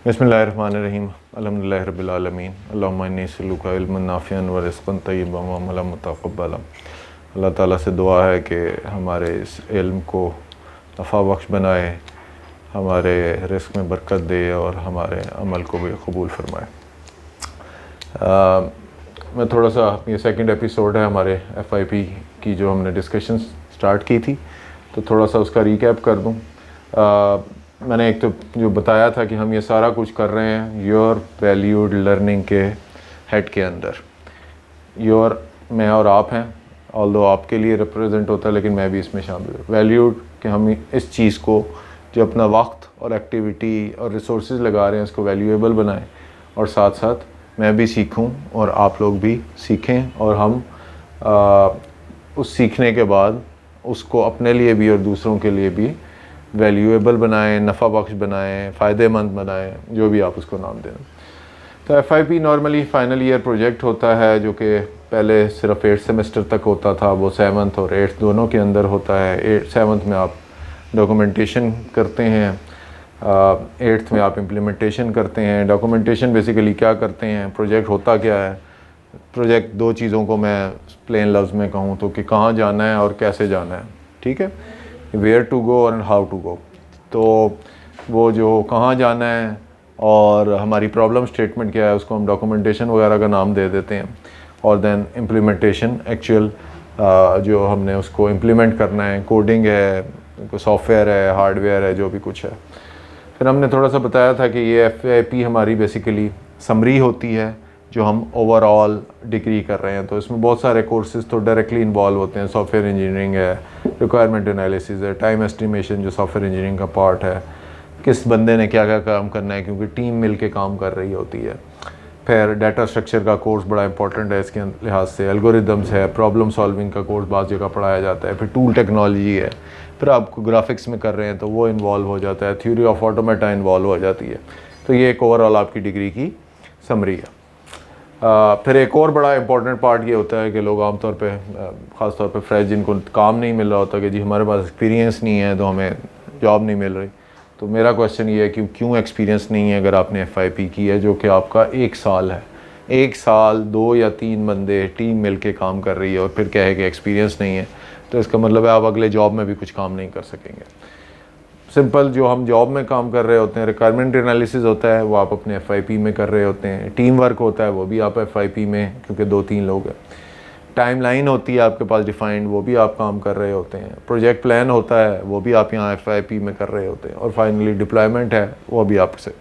बिस्मिल्लाहिर्रहमानिर्रहीम अल्हम्दुलिल्लाहि रब्बिल आलमीन अल्लाहुम्मा इन्नी असअलुका इल्मन नाफ़िअन व रिज़्क़न तय्यबन व अमलन मुतक़ब्बलन। अल्लाह ताला से दुआ है कि हमारे इस इल्म को नफ़ा बख्श बनाए, हमारे रिज़्क़ में बरकत दे और हमारे अमल को भी कबूल फरमाए। मैं थोड़ा सा, ये सेकंड एपिसोड है हमारे FIP की जो हमने डिस्कशन स्टार्ट की थी, तो थोड़ा सा उसका रीकैप कर दूँ। मैंने एक तो जो बताया था कि हम ये सारा कुछ कर रहे हैं योर वैल्यूड लर्निंग के हेड के अंदर। योर मैं और आप हैं, ऑल्दो आपके लिए रिप्रेजेंट होता है, लेकिन मैं भी इसमें शामिल हूँ। वैल्यूड कि हम इस चीज़ को जो अपना वक्त और एक्टिविटी और रिसोर्सेज लगा रहे हैं इसको वैल्यूएबल बनाएं, और साथ साथ मैं भी सीखूं और आप लोग भी सीखें, और हम उस सीखने के बाद उसको अपने लिए भी और दूसरों के लिए भी वैल्यूएबल बनाएं, नफ़ा बख्श बनाएं, फ़ायदेमंद बनाएं, जो भी आप उसको नाम दें। तो FIP normally final year project होता है, जो कि पहले सिर्फ 8 सेमेस्टर तक होता था, वो 7th और 8th दोनों के अंदर होता है। 7th में आप डॉक्यूमेंटेशन करते हैं, 8th में आप इम्प्लीमेंटेशन करते हैं। डॉक्यूमेंटेशन बेसिकली क्या करते हैं, प्रोजेक्ट होता क्या है। प्रोजेक्ट दो चीज़ों को मैं प्लेन लफ्ज़ में कहूँ तो कि कहाँ जाना है और कैसे जाना है, ठीक है, वेयर टू गो और हाउ टू गो। तो वो जो कहाँ जाना है और हमारी प्रॉब्लम स्टेटमेंट क्या है, उसको हम डॉक्यूमेंटेशन वगैरह का नाम दे देते हैं। और देन इम्प्लीमेंटेशन, एक्चुअल जो हमने उसको इम्प्लीमेंट करना है, कोडिंग है, कोई सॉफ्टवेयर है, हार्डवेयर है, जो भी कुछ है। फिर हमने थोड़ा सा बताया था कि ये FIP हमारी बेसिकली समरी होती है जो हम ओवरऑल डिग्री कर रहे हैं। तो इसमें बहुत सारे कोर्सेज़ तो डायरेक्टली इन्वॉल्व होते हैं। सॉफ्टवेयर इंजीनियरिंग है, रिक्वायरमेंट एनालिसिस है, टाइम एस्टिमेशन जो सॉफ्टवेयर इंजीनियरिंग का पार्ट है, किस बंदे ने क्या क्या काम करना है, क्योंकि टीम मिल के काम कर रही होती है। फिर डाटा स्ट्रक्चर का कोर्स बड़ा इंपॉर्टेंट है इसके लिहाज से। एल्गोरिदम्स है, प्रॉब्लम सॉल्विंग का कोर्स बाज़ जगह पढ़ाया जाता है। फिर टूल टेक्नोलॉजी है, फिर आपको ग्राफिक्स में कर रहे हैं तो वो इन्वॉल्व हो जाता है। थ्योरी ऑफ ऑटोमेटा इन्वॉल्व हो जाती है। तो ये एक ओवरऑल आपकी डिग्री की समरी है। फिर एक और बड़ा इंपॉर्टेंट पार्ट ये होता है कि लोग आमतौर पे ख़ास तौर पे फ्रेश जिनको काम नहीं मिल रहा होता कि जी हमारे पास एक्सपीरियंस नहीं है तो हमें जॉब नहीं मिल रही। तो मेरा क्वेश्चन ये है कि क्यों एक्सपीरियंस नहीं है अगर आपने FIP की है, जो कि आपका 1 साल है। 1 साल 2 या 3 बंदे टीम मिल के काम कर रही है और फिर कहे कि एक्सपीरियंस नहीं है, तो इसका मतलब है आप अगले जॉब में भी कुछ काम नहीं कर सकेंगे। सिंपल जो हम जॉब में काम कर रहे होते हैं, रिक्वायरमेंट एनालिसिस होता है वो आप अपने FIP में कर रहे होते हैं। टीम वर्क होता है वो भी आप FIP में, क्योंकि 2-3 लोग हैं। टाइम लाइन होती है आपके पास डिफाइंड, वो भी आप काम कर रहे होते हैं। प्रोजेक्ट प्लान होता है वो भी आप यहाँ FIP में कर रहे होते हैं। और फाइनली डिप्लॉयमेंट है वो भी आप से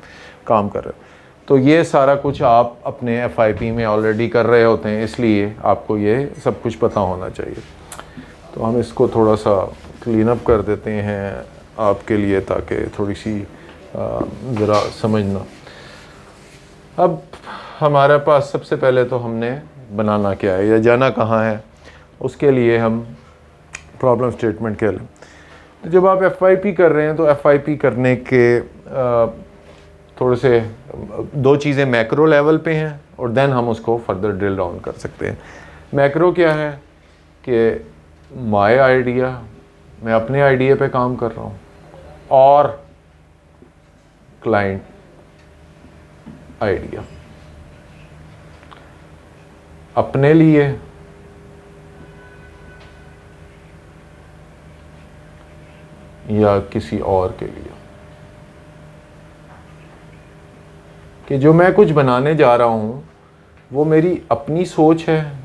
काम कर रहे हो। तो ये सारा कुछ आप अपने FIP में ऑलरेडी कर रहे होते हैं, इसलिए आपको ये सब कुछ पता होना चाहिए। तो हम इसको थोड़ा सा क्लीन अप कर देते हैं आपके लिए, ताकि थोड़ी सी ज़रा समझना। अब हमारे पास सबसे पहले तो हमने बनाना क्या है या जाना कहाँ है, उसके लिए हम प्रॉब्लम स्टेटमेंट कह लें। तो जब आप FIP कर रहे हैं तो FIP करने के थोड़े से 2 चीज़ें मैक्रो लेवल पे हैं, और देन हम उसको फर्दर ड्रिल डाउन कर सकते हैं। मैक्रो क्या है कि माय आइडिया, मैं अपने आइडिया पे काम कर रहा हूँ, और क्लाइंट आइडिया। अपने लिए या किसी और के लिए, कि जो मैं कुछ बनाने जा रहा हूँ वो मेरी अपनी सोच है,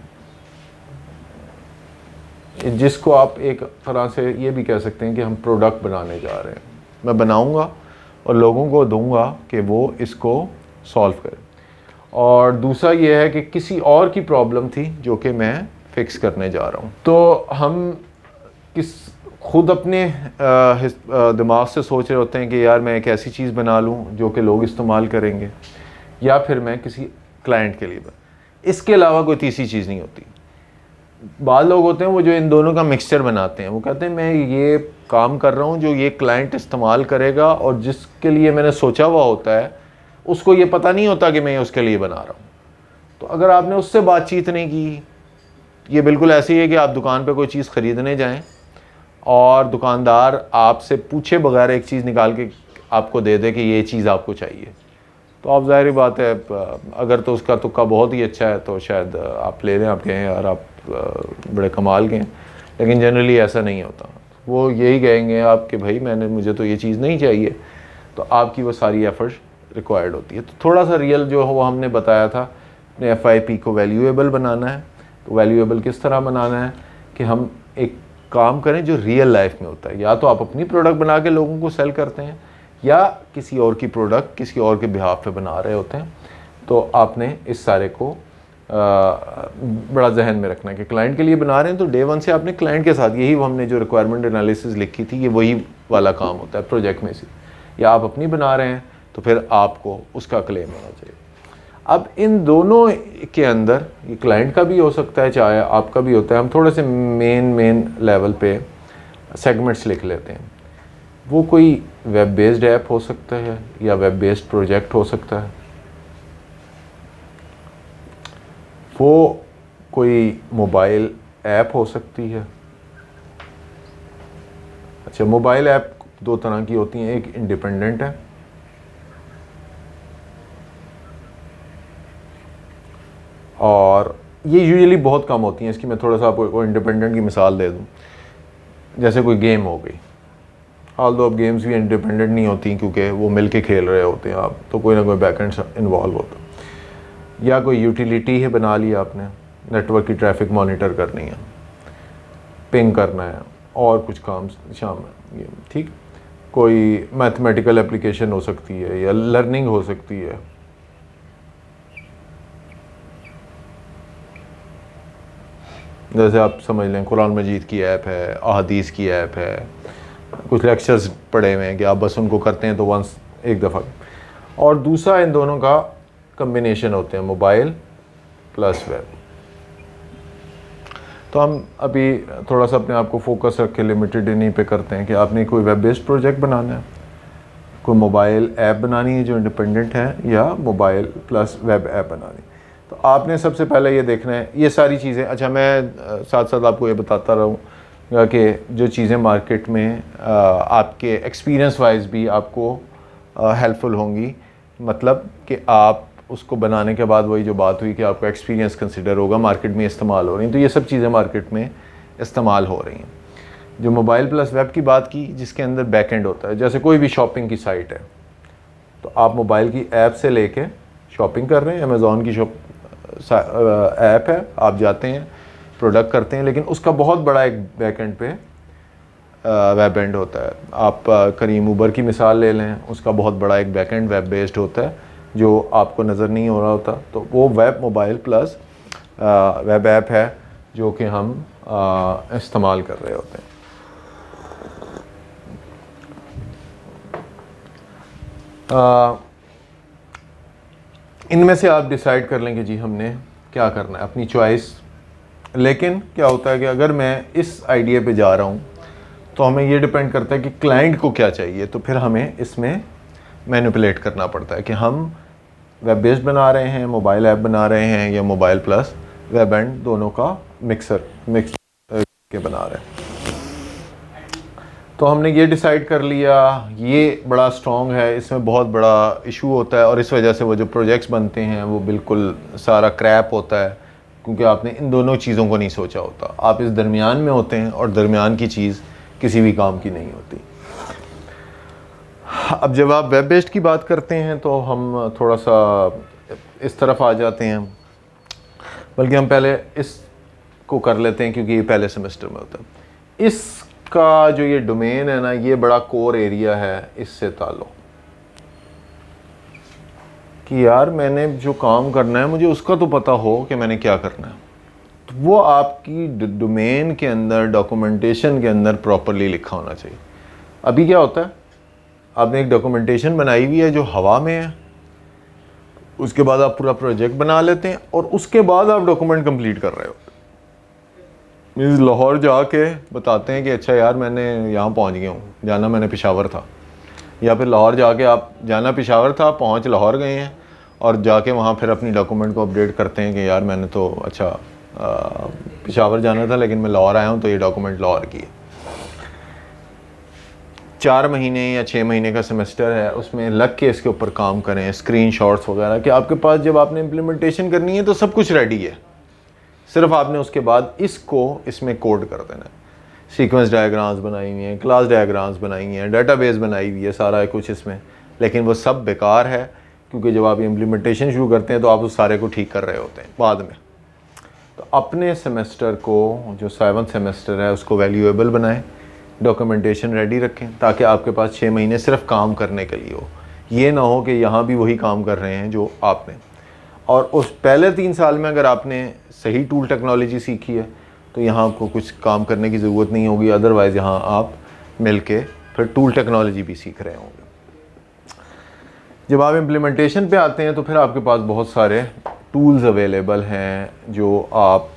जिसको आप एक तरह से ये भी कह सकते हैं कि हम प्रोडक्ट बनाने जा रहे हैं। मैं बनाऊंगा और लोगों को दूंगा कि वो इसको सॉल्व करें। और दूसरा ये है कि किसी और की प्रॉब्लम थी जो कि मैं फिक्स करने जा रहा हूँ। तो हम खुद अपने दिमाग से सोच रहे होते हैं कि यार मैं एक ऐसी चीज़ बना लूँ जो कि लोग इस्तेमाल करेंगे, या फिर मैं किसी क्लाइंट के लिए इसके अलावा कोई तीसरी चीज़ नहीं होती। बाद लोग होते हैं वो जो इन दोनों का मिक्सचर बनाते हैं, वो कहते हैं मैं ये काम कर रहा हूँ जो ये क्लाइंट इस्तेमाल करेगा, और जिसके लिए मैंने सोचा हुआ होता है उसको ये पता नहीं होता कि मैं उसके लिए बना रहा हूँ। तो अगर आपने उससे बातचीत नहीं की, ये बिल्कुल ऐसे ही है कि आप दुकान पे कोई चीज़ ख़रीदने जाएं और दुकानदार आपसे पूछे बगैर एक चीज़ निकाल के आपको दे दे कि ये चीज़ आपको चाहिए, तो आप ज़ाहिर बात है अगर तो उसका तुक्का बहुत ही अच्छा है तो शायद आप ले लें, आप कहें यार आप बड़े कमाल के हैं, लेकिन जनरली ऐसा नहीं होता। वो यही कहेंगे आप कि भाई मुझे तो ये चीज़ नहीं चाहिए, तो आपकी वो सारी एफर्ट रिक्वायर्ड होती है। तो थोड़ा सा रियल जो है वो हमने बताया था, अपने FIP को वैल्यूएबल बनाना है। तो वैल्यूएबल किस तरह बनाना है कि हम एक काम करें जो रियल लाइफ में होता है। या तो आप अपनी प्रोडक्ट बना के लोगों को सेल करते हैं, या किसी और की प्रोडक्ट किसी और के बिहाफ पे बना रहे होते हैं। तो आपने इस सारे को बड़ा जहन में रखना है कि क्लाइंट के लिए बना रहे हैं तो डे वन से आपने क्लाइंट के साथ, यही हमने जो रिक्वायरमेंट एनालिसिस लिखी थी, ये वही वाला काम होता है प्रोजेक्ट में से। या आप अपनी बना रहे हैं तो फिर आपको उसका क्लेम होना चाहिए। अब इन दोनों के अंदर ये क्लाइंट का भी हो सकता है, चाहे आपका भी होता है। हम थोड़े से मेन लेवल पे सेगमेंट्स लिख लेते हैं। वो कोई वेब बेस्ड ऐप हो सकता है या वेब बेस्ड प्रोजेक्ट हो सकता है, वो कोई मोबाइल ऐप हो सकती है। अच्छा, मोबाइल ऐप दो तरह की होती हैं, एक इंडिपेंडेंट है और ये यूजुअली बहुत कम होती हैं। इसकी मैं थोड़ा सा आपको इंडिपेंडेंट की मिसाल दे दूं, जैसे कोई गेम हो गई। ऑल्दो अब गेम्स भी इंडिपेंडेंट नहीं होती क्योंकि वो मिल के खेल रहे होते हैं आप, तो कोई ना कोई बैकएंड इन्वॉल्व होता है। या कोई यूटिलिटी है बना लिया आपने, नेटवर्क की ट्रैफिक मॉनिटर करनी है, पिंग करना है और कुछ काम शामिल, ठीक। कोई मैथमेटिकल एप्लीकेशन हो सकती है या लर्निंग हो सकती है। जैसे आप समझ लें कुरान मजीद की ऐप है, अहादीस की ऐप है, कुछ लेक्चर्स पढ़े हुए हैं कि आप बस उनको करते हैं तो वंस एक दफ़ा। और दूसरा इन दोनों का कम्बिनेशन होते हैं, मोबाइल प्लस वेब। तो हम अभी थोड़ा सा अपने आप को फोकस रख के लिमिटेड इन्हीं पे करते हैं कि आपने कोई वेब बेस्ड प्रोजेक्ट बनाना है, कोई मोबाइल ऐप बनानी है जो इंडिपेंडेंट है, या मोबाइल प्लस वेब ऐप बनानी। तो आपने सबसे पहले ये देखना है ये सारी चीज़ें। अच्छा, मैं साथ साथ आपको ये बताता रहूँगा कि जो चीज़ें मार्केट में आपके एक्सपीरियंस वाइज भी आपको हेल्पफुल होंगी, मतलब कि आप उसको बनाने के बाद वही जो बात हुई कि आपका एक्सपीरियंस कंसिडर होगा, मार्केट में इस्तेमाल हो रही हैं। तो ये सब चीज़ें मार्केट में इस्तेमाल हो रही हैं। जो मोबाइल प्लस वेब की बात की, जिसके अंदर बैकएंड होता है, जैसे कोई भी शॉपिंग की साइट है, तो आप मोबाइल की ऐप से लेके शॉपिंग कर रहे हैं, अमेज़ॉन की ऐप है, आप जाते हैं प्रोडक्ट करते हैं, लेकिन उसका बहुत बड़ा एक बैकएंड पे वेब एंड होता है। आप करीम उबर की मिसाल ले लें, उसका बहुत बड़ा एक बैकएंड वेब बेस्ड होता है जो आपको नज़र नहीं हो रहा होता। तो वो web mobile plus web app है जो कि हम इस्तेमाल कर रहे होते हैं। इनमें से आप डिसाइड कर लें कि जी हमने क्या करना है, अपनी चॉइस। लेकिन क्या होता है कि अगर मैं इस आइडिया पे जा रहा हूँ तो हमें ये डिपेंड करता है कि क्लाइंट को क्या चाहिए, तो फिर हमें इसमें मैनिपुलेट करना पड़ता है कि हम वेब बेस्ड बना रहे हैं, मोबाइल ऐप बना रहे हैं, या मोबाइल प्लस वेब एंड दोनों का मिक्स के बना रहे हैं। तो हमने ये डिसाइड कर लिया, ये बड़ा स्ट्रॉन्ग है, इसमें बहुत बड़ा इशू होता है और इस वजह से वो जो प्रोजेक्ट्स बनते हैं वो बिल्कुल सारा क्रैप होता है, क्योंकि आपने इन दोनों चीज़ों को नहीं सोचा होता। आप इस दरमियान में होते हैं और दरमियान की चीज़ किसी भी काम की नहीं होती। अब जब आप वेब बेस्ड की बात करते हैं तो हम थोड़ा सा इस तरफ आ जाते हैं, बल्कि हम पहले इसको कर लेते हैं क्योंकि ये पहले सेमेस्टर में होता है। इसका जो ये डोमेन है ना, ये बड़ा कोर एरिया है इससे ताल्लुक़, कि यार मैंने जो काम करना है मुझे उसका तो पता हो कि मैंने क्या करना है। तो वो आपकी डोमेन के अंदर, डॉक्यूमेंटेशन के अंदर प्रॉपरली लिखा होना चाहिए। अभी क्या होता है, आपने एक डॉक्यूमेंटेशन बनाई हुई है जो हवा में है, उसके बाद आप पूरा प्रोजेक्ट बना लेते हैं और उसके बाद आप डॉक्यूमेंट कंप्लीट कर रहे हो। मीन्स लाहौर जाके बताते हैं कि अच्छा यार मैंने यहाँ पहुँच गया हूँ, जाना मैंने पेशावर था, या फिर लाहौर जाके आप जाना पेशावर था, पहुँच लाहौर गए हैं और जाके वहाँ फिर अपनी डॉक्यूमेंट को अपडेट करते हैं कि यार मैंने तो अच्छा पेशावर जाना था लेकिन मैं लाहौर आया हूँ तो ये डॉक्यूमेंट लाहौर की है। 4 महीने या 6 महीने का सेमेस्टर है, उसमें लग के इसके ऊपर काम करें, स्क्रीनशॉट्स वगैरह, कि आपके पास जब आपने इम्प्लीमेंटेशन करनी है तो सब कुछ रेडी है, सिर्फ आपने उसके बाद इसको इसमें कोड कर देना है। सीक्वेंस डायग्राम्स बनाई हुई हैं, क्लास डायग्राम्स बनाई हुई हैं, डाटाबेस बनाई हुई है, सारा कुछ इसमें, लेकिन वो सब बेकार है, क्योंकि जब आप इम्प्लीमेंटेशन शुरू करते हैं तो आप उस सारे को ठीक कर रहे होते हैं बाद में। तो अपने सेमेस्टर को, जो 7th सेमेस्टर है, उसको वैल्यूएबल बनाएं, डॉक्यूमेंटेशन रेडी रखें, ताकि आपके पास 6 महीने सिर्फ काम करने के लिए हो। ये ना हो कि यहाँ भी वही काम कर रहे हैं जो आपने, और उस पहले 3 साल में अगर आपने सही टूल टेक्नोलॉजी सीखी है तो यहाँ आपको कुछ काम करने की ज़रूरत नहीं होगी, अदरवाइज़ यहाँ आप मिल के फिर टूल टेक्नोलॉजी भी सीख रहे होंगे। जब आप इम्प्लीमेंटेशन पे आते हैं तो फिर आपके पास बहुत सारे टूल्स अवेलेबल हैं जो आप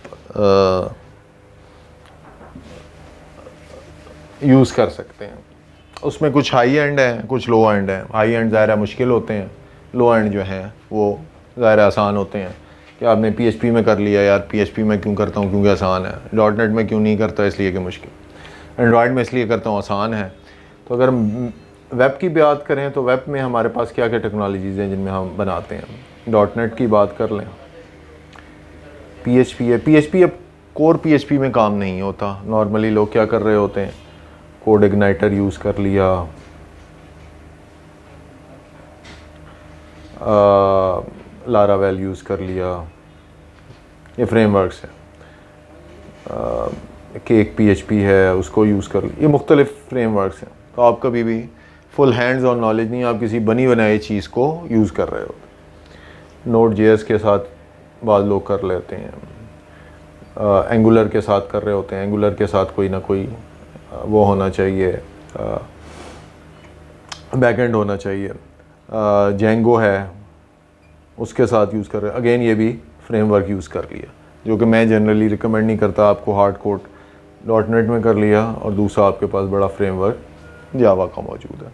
यूज़ कर सकते हैं। उसमें कुछ हाई एंड है, कुछ लो एंड है। हाई एंड ज़ाहिर मुश्किल होते हैं, लो एंड जो हैं वो ज़ाहिर आसान होते हैं। कि आपने PHP में कर लिया, यार PHP में क्यों करता हूँ क्योंकि आसान है, .NET में क्यों नहीं करता इसलिए कि मुश्किल, एंड्रॉयड में इसलिए करता हूँ आसान है। तो अगर वेब की बात करें तो वेब में हमारे पास क्या क्या टेक्नोलॉजीज़ हैं जिनमें हम बनाते हैं। .NEट की बात कर लें, PHP है। PHP अब कोर PHP में काम नहीं होता। नॉर्मली लोग क्या कर रहे होते हैं, कोड इग्नाइटर यूज़ कर लिया, लारावेल यूज़ कर लिया, ये फ्रेमवर्क्स है। केक PHP है, उसको यूज़ कर लिया। ये मुख्तलिफ फ्रेमवर्क्स हैं। तो आप कभी भी फुल हैंड्स ऑन नॉलेज नहीं, आप किसी बनी बनाई चीज़ को यूज़ कर रहे हो। Node.js के साथ बाद लोग कर लेते हैं, एंगुलर के साथ कर रहे होते हैं। एंगुलर के साथ कोई ना कोई वो होना चाहिए, बैकएंड होना चाहिए। जेंगो है, उसके साथ यूज़ कर रहे हैं। अगेन ये भी फ्रेमवर्क यूज़ कर लिया, जो कि मैं जनरली रिकमेंड नहीं करता। आपको हार्ड कोड .NET में कर लिया और दूसरा आपके पास बड़ा फ्रेमवर्क जावा का मौजूद है।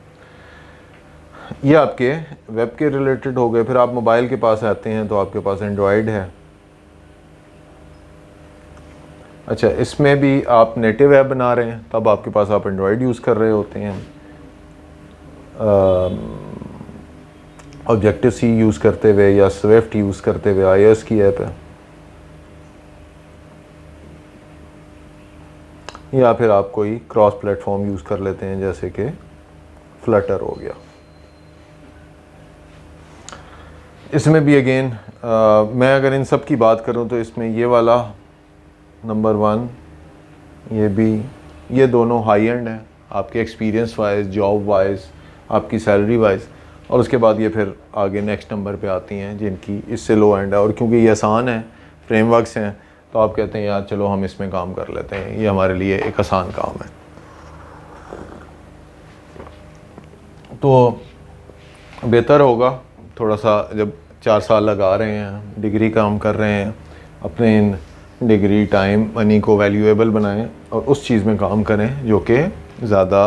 ये आपके वेब के रिलेटेड हो गए। फिर आप मोबाइल के पास आते हैं तो आपके पास एंड्रॉयड है। अच्छा, इसमें भी आप नेटिव ऐप बना रहे हैं, तब आपके पास आप एंड्रॉयड यूज़ कर रहे होते हैं। ऑब्जेक्टिव सी यूज़ करते हुए या स्विफ्ट यूज़ करते हुए, iOS की ऐप है। या फिर आप कोई क्रॉस प्लेटफॉर्म यूज़ कर लेते हैं, जैसे कि फ्लटर हो गया। इसमें भी अगेन मैं अगर इन सब की बात करूं तो इसमें ये वाला नंबर 1, ये भी, ये दोनों हाई एंड हैं आपके एक्सपीरियंस वाइज, जॉब वाइज, आपकी सैलरी वाइज। और उसके बाद ये फिर आगे नेक्स्ट नंबर पे आती हैं जिनकी इससे लो एंड है। और क्योंकि ये आसान है, फ्रेमवर्क्स हैं, तो आप कहते हैं यार चलो हम इसमें काम कर लेते हैं, ये हमारे लिए एक आसान काम है। तो बेहतर होगा थोड़ा सा, जब 4 साल लगा रहे हैं, डिग्री काम कर रहे हैं, अपने इन डिग्री टाइम मनी को वैल्यूएबल बनाएं और उस चीज़ में काम करें जो कि ज़्यादा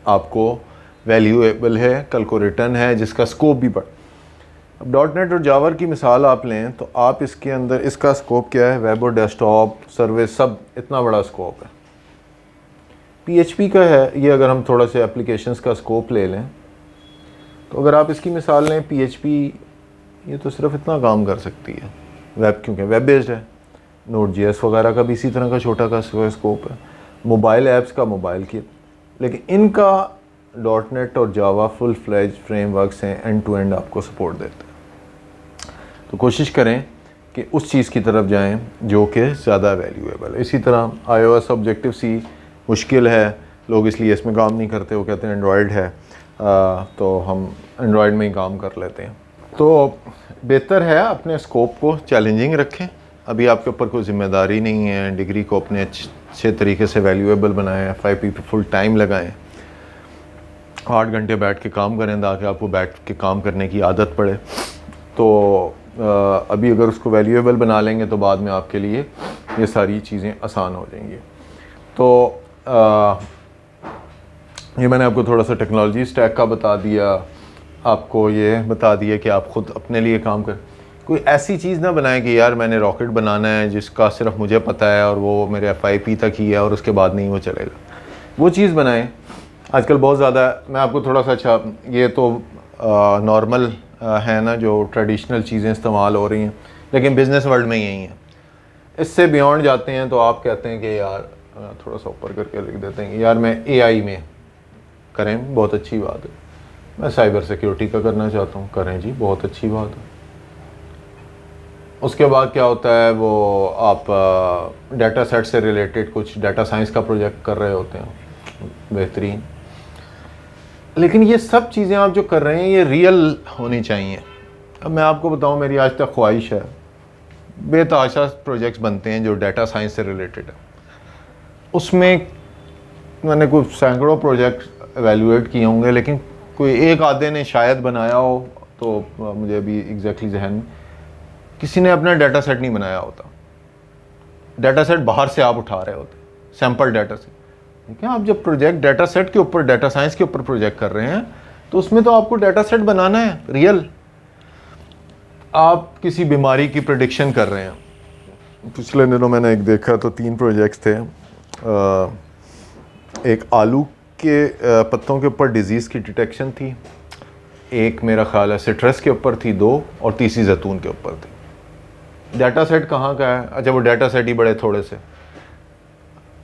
आपको वैल्यूएबल है, कल को रिटर्न है, जिसका स्कोप भी बढ़। अब .NET और जावा की मिसाल आप लें तो आप इसके अंदर, इसका स्कोप क्या है, वेब और डेस्कटॉप सर्विस, सब इतना बड़ा स्कोप है। PHP का है ये, अगर हम थोड़ा से एप्लीकेशंस का स्कोप ले लें तो अगर आप इसकी मिसाल लें, PHP ये तो सिर्फ इतना काम कर सकती है। वेब क्योंकि वेब बेस्ड है, Node.js वगैरह का भी इसी तरह का छोटा का स्कोप है। मोबाइल ऐप्स का मोबाइल की, लेकिन इनका .NET और जावा फुल फ्लेज फ्रेमवर्क्स हैं, एंड टू एंड आपको सपोर्ट देते हैं। तो कोशिश करें कि उस चीज़ की तरफ जाएं जो कि ज़्यादा वैल्यूएबल है। इसी तरह iOS ऑब्जेक्टिव सी मुश्किल है, लोग इसलिए इसमें काम नहीं करते, वो कहते हैं एंड्रॉयड है, तो हम एंड्रॉयड में ही काम कर लेते हैं। तो बेहतर है अपने स्कोप को चैलेंजिंग रखें। अभी आपके ऊपर कोई ज़िम्मेदारी नहीं है, डिग्री को अपने अच्छे तरीके से वैल्यूएबल बनाएं, FYP पे फुल टाइम लगाएं, 8 घंटे बैठ के काम करें ताकि आपको बैठ के काम करने की आदत पड़े। तो अभी अगर उसको वैल्यूएबल बना लेंगे तो बाद में आपके लिए ये सारी चीज़ें आसान हो जाएंगी। तो ये मैंने आपको थोड़ा सा टेक्नोलॉजी स्टैक का बता दिया, आपको ये बता दिया कि आप ख़ुद अपने लिए काम कर। कोई ऐसी चीज़ ना बनाएं कि यार मैंने रॉकेट बनाना है जिसका सिर्फ मुझे पता है और वो मेरे FYP तक ही है और उसके बाद नहीं वो चलेगा। वो चीज़ बनाएं आजकल बहुत ज़्यादा, मैं आपको थोड़ा सा, अच्छा ये तो नॉर्मल है ना, जो ट्रेडिशनल चीज़ें इस्तेमाल हो रही हैं, लेकिन बिज़नेस वर्ल्ड में यही है। इससे बियॉन्ड जाते हैं तो आप कहते हैं कि यार थोड़ा सा ऊपर करके लिख देते हैं कि यार मैं एआई में करें, बहुत अच्छी बात है। मैं साइबर सिक्योरिटी का करना चाहता हूँ, करें जी, बहुत अच्छी बात है। उसके बाद क्या होता है, वो आप डाटा सेट से रिलेटेड कुछ डाटा साइंस का प्रोजेक्ट कर रहे होते हैं, बेहतरीन। लेकिन ये सब चीज़ें आप जो कर रहे हैं ये रियल होनी चाहिए। अब मैं आपको बताऊं, मेरी आज तक ख्वाहिश है, बेतहाशा प्रोजेक्ट्स बनते हैं जो डाटा साइंस से रिलेटेड है। उसमें मैंने कुछ सैकड़ों प्रोजेक्ट एवेलुएट किए होंगे, लेकिन कोई एक आधे ने शायद बनाया हो, तो मुझे अभी एग्जैक्टली जहन, किसी ने अपना डाटा सेट नहीं बनाया होता। डाटा सेट बाहर से आप उठा रहे होते, सैम्पल डाटा से। ठीक है, आप जब प्रोजेक्ट डाटा सेट के ऊपर, डाटा साइंस के ऊपर प्रोजेक्ट कर रहे हैं, तो उसमें तो आपको डाटा सेट बनाना है रियल। आप किसी बीमारी की प्रेडिक्शन कर रहे हैं। पिछले दिनों मैंने एक देखा तो 3 प्रोजेक्ट्स थे। एक आलू के पत्तों के ऊपर डिजीज़ की डिटेक्शन थी, एक मेरा ख्याल है सिट्रस के ऊपर थी 2, और तीसरी जैतून के ऊपर थी। डाटा सेट कहाँ का है? अच्छा, वो डाटा सेट ही बड़े थोड़े से।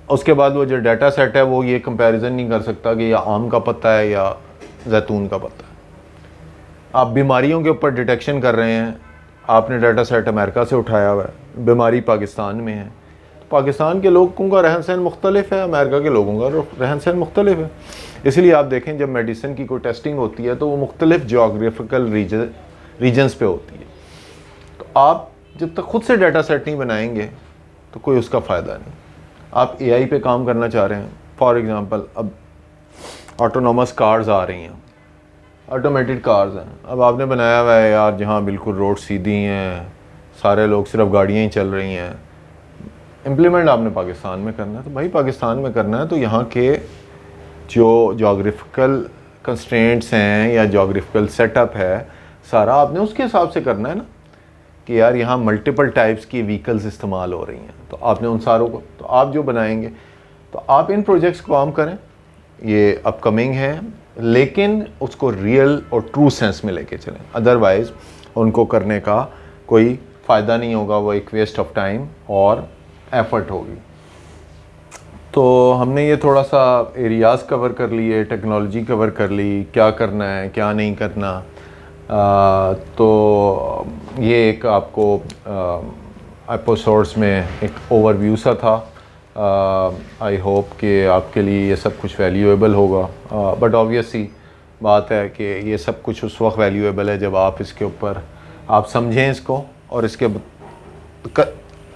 उसके बाद वो जो डाटा सेट है वो ये कंपैरिजन नहीं कर सकता कि या आम का पत्ता है या जैतून का पत्ता है। आप बीमारियों के ऊपर डिटेक्शन कर रहे हैं, आपने डाटा सेट अमेरिका से उठाया हुआ है, बीमारी पाकिस्तान में है, तो पाकिस्तान के लोगों का रहन सहन मुख्तलिफ है, अमेरिका के लोगों का रहन सहन मुख्तलिफ है। इसलिए आप देखें, जब मेडिसिन की कोई टेस्टिंग होती है तो वो मुख्तलिफ जोग्राफिकल रीजन्स पे होती है। तो आप जब तक खुद से डाटा सेट नहीं बनाएंगे तो कोई उसका फ़ायदा नहीं। आप एआई पे काम करना चाह रहे हैं, फॉर एग्ज़ाम्पल अब ऑटोनोमस कार्स आ रही हैं, ऑटोमेटेड कार्स हैं। अब आपने बनाया हुआ है यार जहाँ बिल्कुल रोड सीधी हैं, सारे लोग सिर्फ गाड़ियाँ ही चल रही हैं, इम्प्लीमेंट आपने पाकिस्तान में करना है, तो भाई पाकिस्तान में करना है तो यहाँ के जो जोग्राफिकल कंस्ट्रेंट्स हैं या जोग्राफिकल सेटअप है सारा, आपने उसके हिसाब से करना है ना, कि यार यहाँ मल्टीपल टाइप्स की व्हीकल्स इस्तेमाल हो रही हैं, तो आपने उन सारों को, तो आप जो बनाएंगे, तो आप इन प्रोजेक्ट्स को काम करें, ये अपकमिंग है, लेकिन उसको रियल और ट्रू सेंस में लेके चलें। अदरवाइज़ उनको करने का कोई फ़ायदा नहीं होगा, वो एक वेस्ट ऑफ टाइम और एफर्ट होगी। तो हमने ये थोड़ा सा एरियाज़ कवर कर लिए, टेक्नोलॉजी कवर कर ली, क्या करना है क्या नहीं करना। तो ये एक आपको एपिसोड्स में एक ओवरव्यू सा था। आई होप कि आपके लिए ये सब कुछ वैल्यूएबल होगा, बट ऑब्वियसली बात है कि ये सब कुछ उस वक्त वैल्यूएबल है जब आप इसके ऊपर आप समझें इसको, और इसके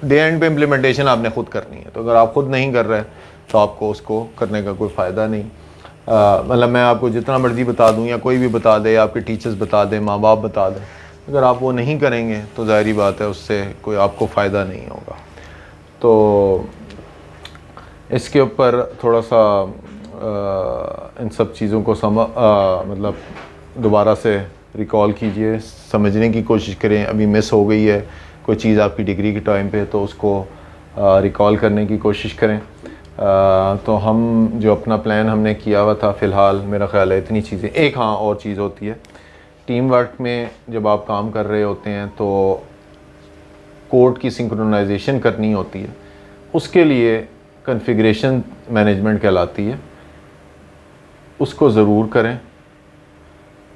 डे एंड पे इम्प्लीमेंटेशन आपने खुद करनी है। तो अगर आप खुद नहीं कर रहे तो आपको उसको करने का कोई फ़ायदा नहीं। मतलब मैं आपको जितना मर्ज़ी बता दूं या कोई भी बता दे, आपके टीचर्स बता दें, माँ बाप बता दें, अगर आप वो नहीं करेंगे तो ज़ाहिरी बात है उससे कोई आपको फ़ायदा नहीं होगा। तो इसके ऊपर थोड़ा सा इन सब चीज़ों को मतलब दोबारा से रिकॉल कीजिए, समझने की कोशिश करें। अभी मिस हो गई है कोई चीज़ आपकी डिग्री के टाइम पे, तो उसको रिकॉल करने की कोशिश करें। तो हम जो अपना प्लान हमने किया हुआ था फ़िलहाल, मेरा ख़्याल है इतनी चीज़ें। एक हाँ और चीज़ होती है, टीम वर्क में जब आप काम कर रहे होते हैं तो कोड की सिंक्रोनाइजेशन करनी होती है, उसके लिए कॉन्फ़िगरेशन मैनेजमेंट कहलाती है, उसको ज़रूर करें।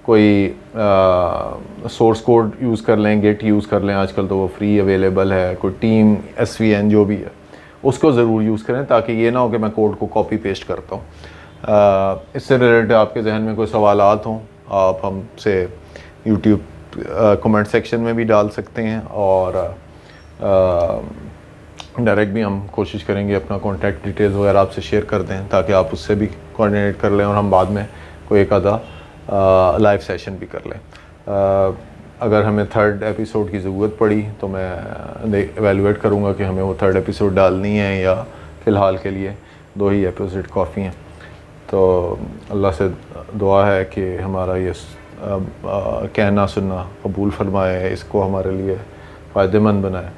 कोई सोर्स कोड यूज़ कर लें, गेट यूज़ कर लें, आजकल तो वो फ्री अवेलेबल है। कोई टीम SVN जो भी है उसको ज़रूर यूज़ करें, ताकि ये ना हो कि मैं कोड को कॉपी पेस्ट करता हूँ। इससे रिलेटेड आपके जहन में कोई सवालात हों, आप हमसे यूट्यूब कमेंट सेक्शन में भी डाल सकते हैं, और डायरेक्ट भी हम कोशिश करेंगे अपना कॉन्टैक्ट डिटेल्स वगैरह आपसे शेयर कर दें, ताकि आप उससे भी कोऑर्डिनेट कर लें और हम बाद में कोई एक आधा लाइव सेशन भी कर लें। अगर हमें 3rd एपिसोड की ज़रूरत पड़ी तो मैं एवेलुएट करूँगा कि हमें वो 3rd एपिसोड डालनी है या फ़िलहाल के लिए 2 ही एपिसोड काफ़ी हैं। तो अल्लाह से दुआ है कि हमारा ये कहना सुनना कबूल फरमाए, इसको हमारे लिए फ़ायदेमंद बनाए।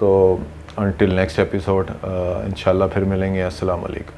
तो अनटिल नेक्स्ट एपिसोड इंशाल्लाह फिर मिलेंगे। अस्सलाम वालेकुम।